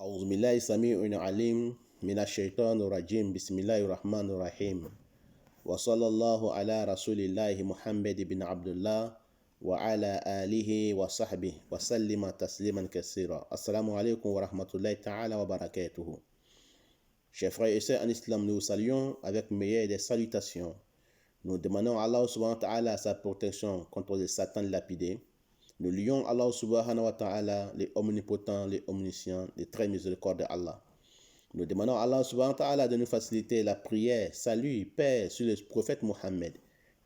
أعوذ بالله السميع العليم من الشيطان الرجيم بسم الله الرحمن الرحيم وصلى الله على رسول الله محمد بن عبد الله وعلى آله وصحبه وسلم تسليما كثيرا. السلام عليكم ورحمة الله تعالى وبركاته. Chers frères et sœurs en islam, nous vous saluons avec meilleure des salutations. Nous demandons à Allah subhanahu wa ta'ala sa protection contre le Satan lapidé. Nous lions Allah subhanahu wa ta'ala, les omnipotents, les omniscients, les très miséricordieux Allah. Nous demandons à Allah subhanahu wa ta'ala de nous faciliter la prière, salut, paix sur le prophète Mohammed,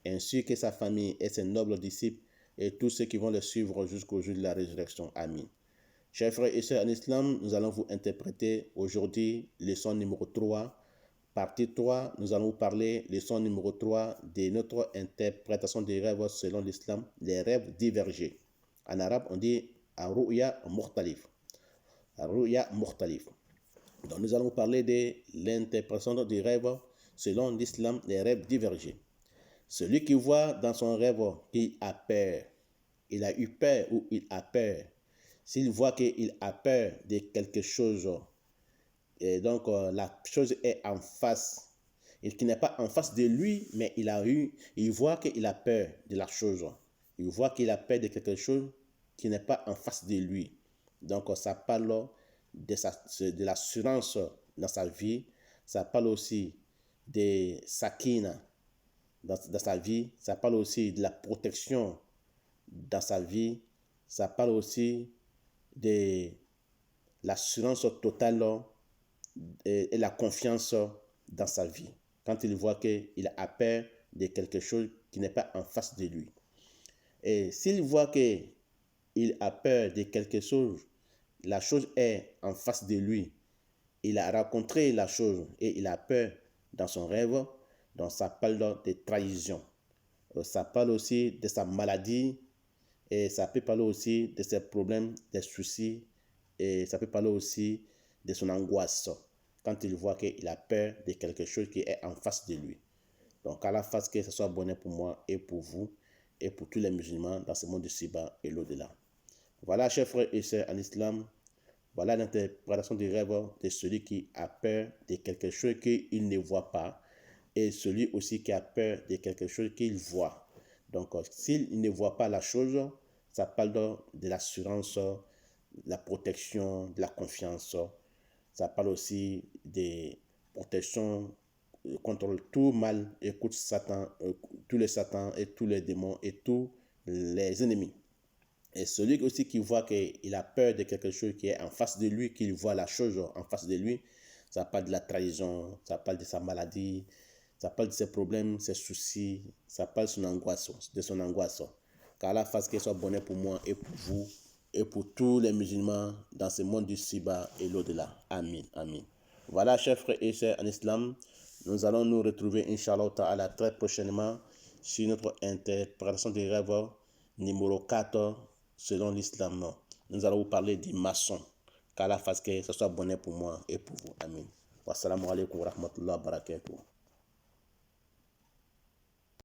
ainsi que sa famille et ses nobles disciples et tous ceux qui vont le suivre jusqu'au jour de la résurrection. Amin. Chers frères et sœurs en islam, nous allons vous interpréter aujourd'hui leçon numéro 3. Partie 3, nous allons vous parler, leçon numéro 3 de notre interprétation des rêves selon l'islam, les rêves divergés. En arabe, on dit Ar-Ru'ya Mukhtalif. Ar-Ru'ya Mukhtalif. Donc, nous allons vous parler de l'interprétation des rêves selon l'islam, les rêves divergés. Celui qui voit dans son rêve qu'il a peur, il a eu peur ou il a peur, s'il voit qu'il a peur de quelque chose, et donc la chose est en face, et qui n'est pas en face de lui, mais il voit qu'il a peur de la chose. Il voit qu'il a peur de quelque chose qui n'est pas en face de lui. Donc ça parle de l'assurance dans sa vie, ça parle aussi de sakina dans sa vie, ça parle aussi de la protection dans sa vie, ça parle aussi de l'assurance totale et la confiance dans sa vie. Quand il voit qu'il a peur de quelque chose qui n'est pas en face de lui. Et s'il voit qu'il a peur de quelque chose, la chose est en face de lui, il a rencontré la chose et il a peur dans son rêve, donc ça parle de trahison. Ça parle aussi de sa maladie et ça peut parler aussi de ses problèmes, des soucis et ça peut parler aussi de son angoisse quand il voit qu'il a peur de quelque chose qui est en face de lui. Donc à la face que ce soit bonheur pour moi et pour vous et pour tous les musulmans dans ce monde de ci-bas et l'au-delà. Voilà, chers frères et sœurs en islam, voilà l'interprétation du rêve de celui qui a peur de quelque chose qu'il ne voit pas et celui aussi qui a peur de quelque chose qu'il voit. Donc s'il ne voit pas la chose, ça parle de l'assurance, de la protection, de la confiance. Ça parle aussi de protection contre tout mal et contre Satan, tous les satans et tous les démons et tous les ennemis. Et celui aussi qui voit qu'il a peur de quelque chose qui est en face de lui, qu'il voit la chose en face de lui, ça parle de la trahison, ça parle de sa maladie, ça parle de ses problèmes, ses soucis, ça parle de son angoisse. Car la face qu'il soit bonheur pour moi et pour vous et pour tous les musulmans dans ce monde du Siba et l'au-delà. Amin, amin. Voilà, chers frères et sœurs en islam, nous allons nous retrouver, Inch'Allah Ta'ala, très prochainement sur notre interprétation des rêves numéro 4 selon l'islam. Nous allons vous parler des maçons. Qu'Allah fasse que ce soit bonheur pour moi et pour vous. Amin. Wassalamu alaikum wa rahmatullahi wa barakatuh.